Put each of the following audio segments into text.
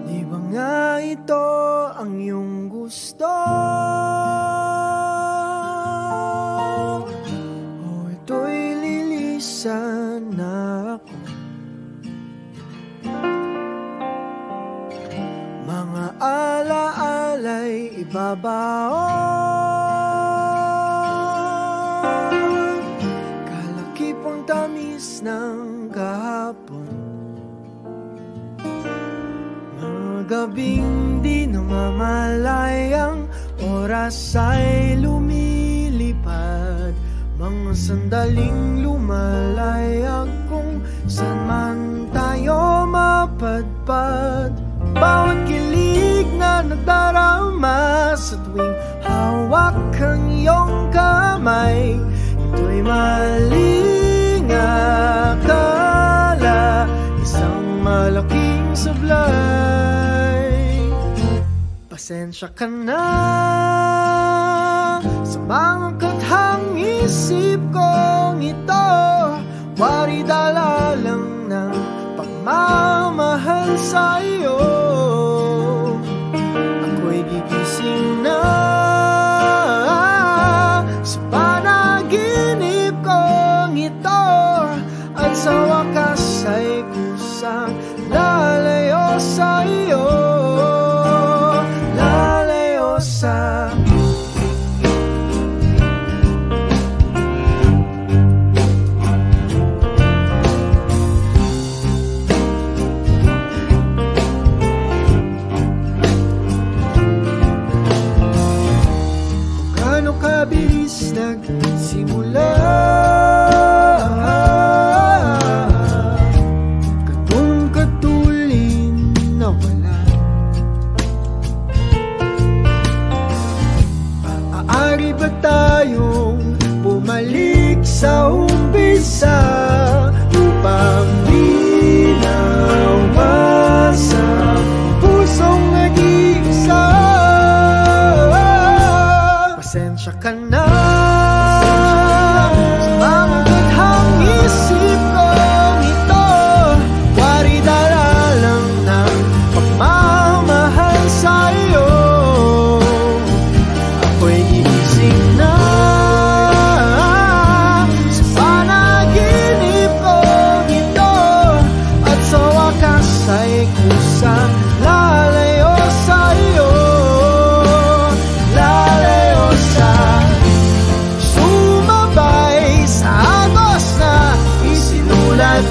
Di ba nga ito ang iyong gusto? O ito'y lilisan na ako? Mga alaala'y ibabaon, kalakipang tamis ng kahapon. Mga gabing di namamalayang oras ay lumilipad, mga sandaling lumalayag kung saan man tayo mapadpad. Bawat kilig na nagdarama sa tuwing hawak ang iyong kamay, ito'y maling akala, isang malaking sablay. Pasensya ka na sa mga kathang isip kong ito, wari dala lang ng pagmamahal sa iyo. Ako'y gigising na sa panaginip kong ito, at sa wakas ay kusang lalayo sa iyo, lalayo sa kabilis nagsimula, katulin na wala. Maaari ba tayong bumalik sa umpisa upang ginawa sa pusong nag-iisa? Pasensya ka na sa mga kathang isip kong ito, wari dala lang ng pagmamahal sa iyo. Ako'y gigising na sa panaginip kong ito, at sa wakas ay kusang lalayo sa iyo,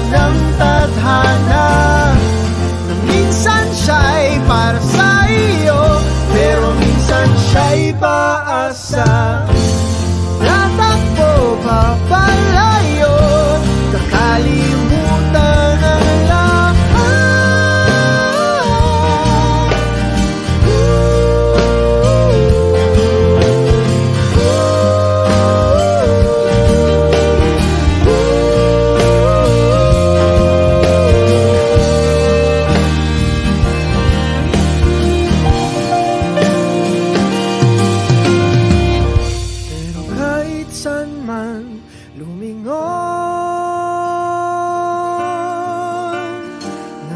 ng tadhana, na minsan siya'y para sa iyo, pero minsan siya'y paasa. Tatakbo papalayo, kakalimutan ang lahat.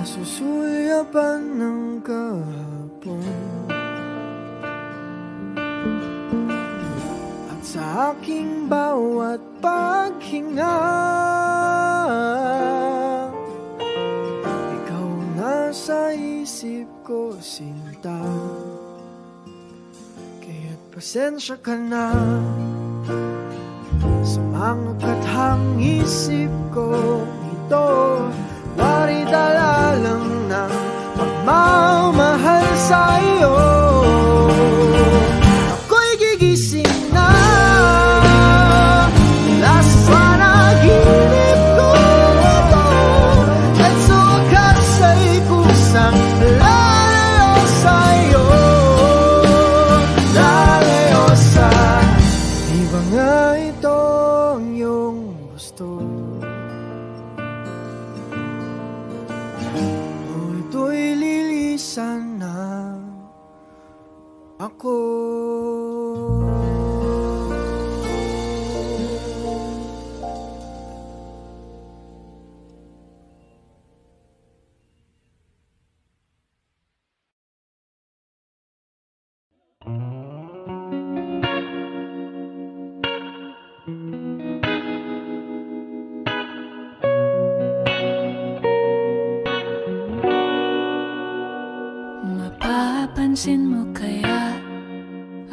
Nasusulyapan ng kahapon, at sa aking bawat paghinga, ikaw nasa isip ko, sinta. Kaya't pasensya ka na sa mga kathang isip ko ito, wari dala lang ng pagmamahal sa iyo. Ako'y gigising na mula sa panaginip ko ito, at sa wakas ay kusang lalayo sa iyo, lalayo sa. Di ba nga ito ang iyong gusto? Ito'y lilisan na ako. Papansin mo kaya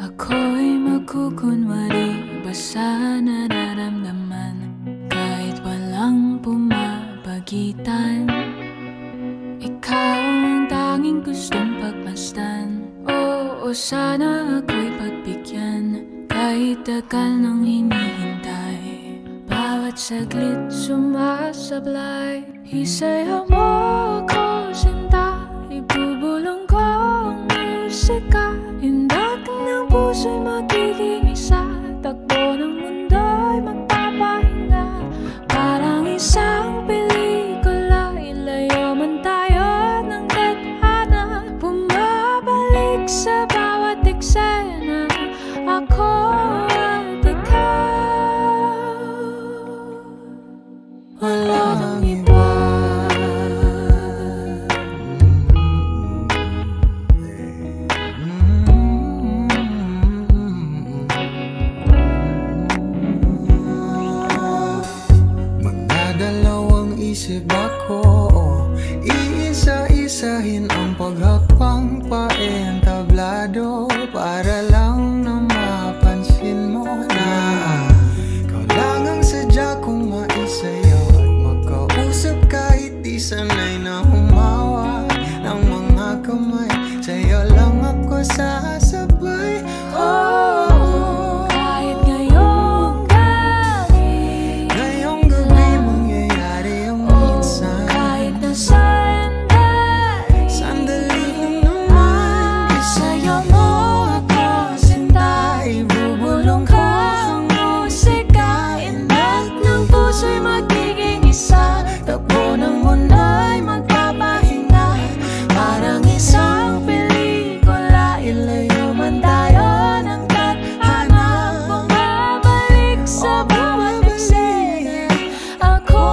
ako'y magkukunwari ba sa nararamdaman kahit walang pumapagitan? Ikaw ang tanging gustong pagmasdan. Oo, sana ako'y pagbigyan kahit tagal nang hinihintay. Bawat saglit sumasablay. Isayaw mo ako, sinta. Ibubulong ko ang musika. Hindak ng puso'y magiging isa. Takbo ng mundo'y magpapahinga. Parang isang pelikula. Ilayo man tayo ng tadhana. Bumabalik sa bawat eksena. Ako at ikaw, walang iba. Magdadalawang isip ako, iisa-isahin ang paghakbang paentablado para lang na mapansin mo na ikaw lang ang sadya kong maisayaw at makausap kahit di sanay na humawa ng mga kamay. Sa'yo lang ako sasabay. Oh, Kahit ngayong gabi, ngayong gabi mangyayari ang minsan. kahit na sandali, Sandali lang naman. isayaw mo ako, sinta. Ibubulong ko ang musika. Indak ng puso'y magiging isa. Takbo ng mundo'y magpapahinga. Parang isang pelikula. Ilayo man tayo ng tadhana. Bumabalik sa bawat eksena. Ako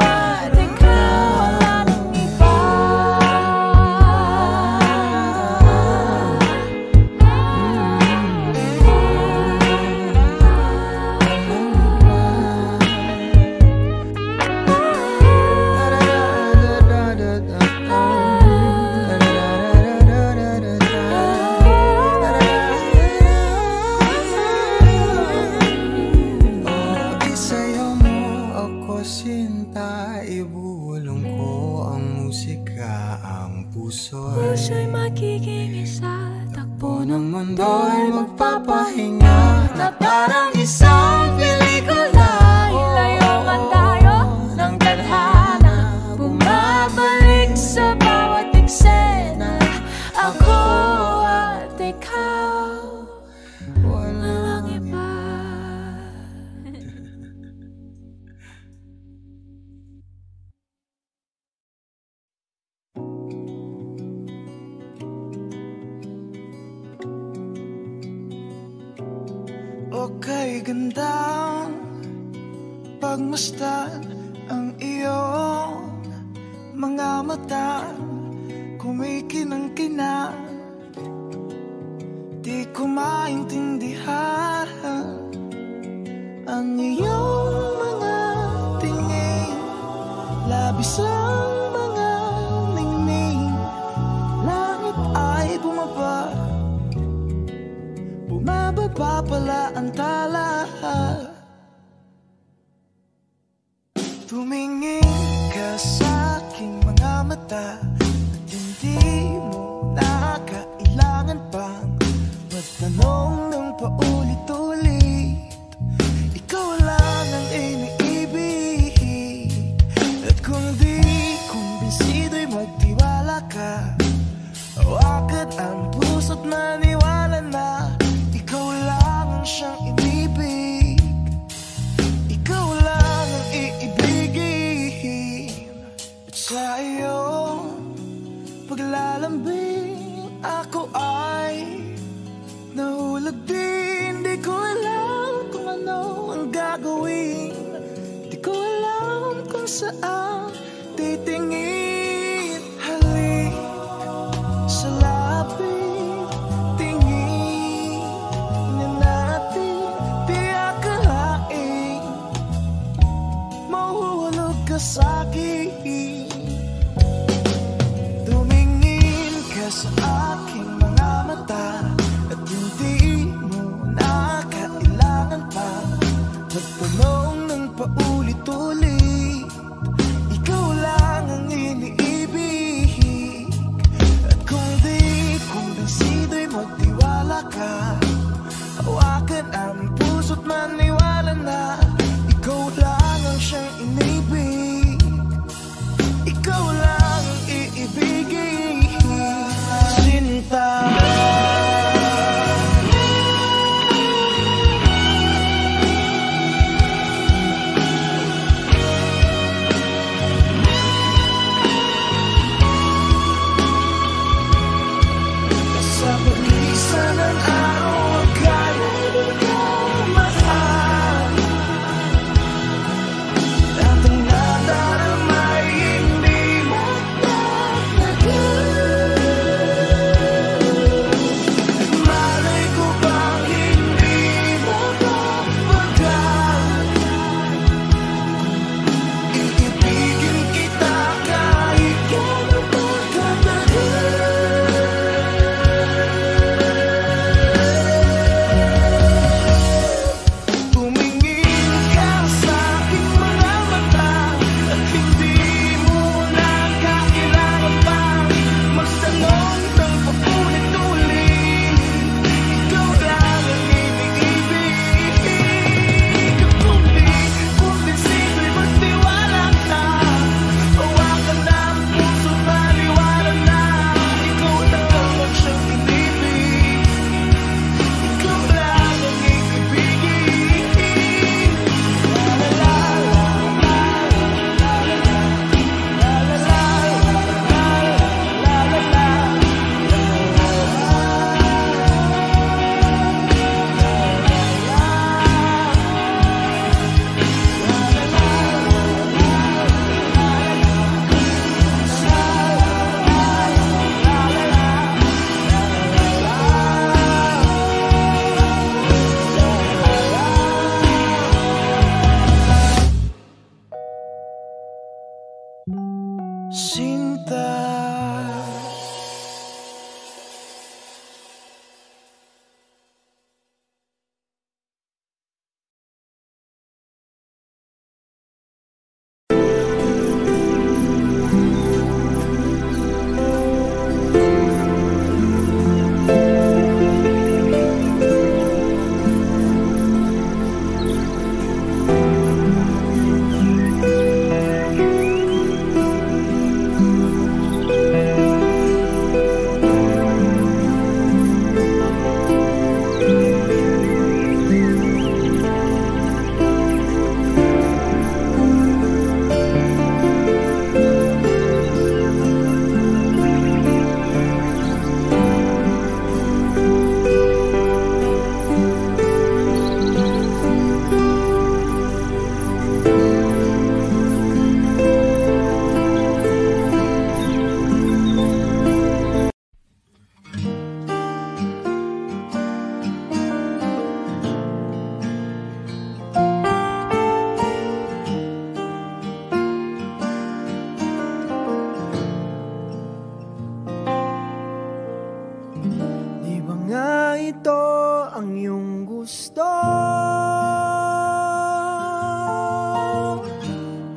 at ikaw, walang iba. Isayaw mo ako, sinta. Ibulong ko ang musika. Ang Puso'y magiging isa. Takbo ng ng mundo'y magpapahinga na parang isang pelikula. ilayo man tayo ng tadhana. Bumabalik sa bawat eksena. Ako at ikaw, walang iba. Okay, gandang pagmasdan ang iyong mga mata. Kumikinang-kina, di ko maintindihan ang iyong mga tingin. Labis ang mga ningning. Langit ay bumaba, bumababa pala ang tala. Tumingin ka sa aking mga mata at hindi mo na kailangan pang magtanong ng paulit-ulit. Ikaw lang ang iniibig. At kung di kumbinsido'y magtiwala ka. Hawakan ang puso't maniwala na ikaw lang ang siyang inibig. Ikaw lang ang iibigin. At sa iyong paglalambing ako ay nahulog din. Di ko alam kung ano ang gagawin. Di ko alam kung saan titingin. Halik sa lapit, tingin na natin. Di akalain mahuhulog ka sa'kin. Tumingin ka sa aking mga di mo na kailangan pa magtanong ng paulit-ulit. Ikaw lang ang iniibig. At kung di kumbinsido'y magtiwala ka, hawakan ang puso't maniwala na ikaw lang ang siyang inibig. Ikaw lang ang iibigin, Sinta. Sa paglisan ng araw, akala mahal at ang nadaramay hindi mo malay ko bang hindi mo mapagal. Iibigin kita kahit gano'n pa katagal. Tumingin ka sa aking mga mata at hindi mo na kailangan pa magtanong ng paulit-ulit. Ikaw lang ang iniibig. Kung di kumbinsido'y magtiwala ka, hawakan na ang puso't maniwala na ikaw lang ang siyang inibig. Ikaw lang ang iibigin. La la la la la la la la Sinta. Di ba nga ito ang iyong gusto?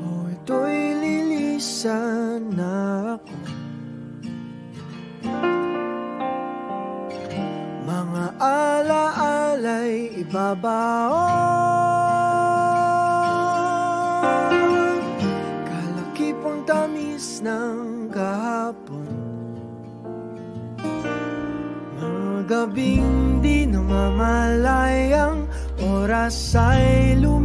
O ito'y lilisan na ako? Mga alaala'y ibabaon, kalakipang tamis ng kahapon. Mga gabing di namamalayang oras ay lumilipas.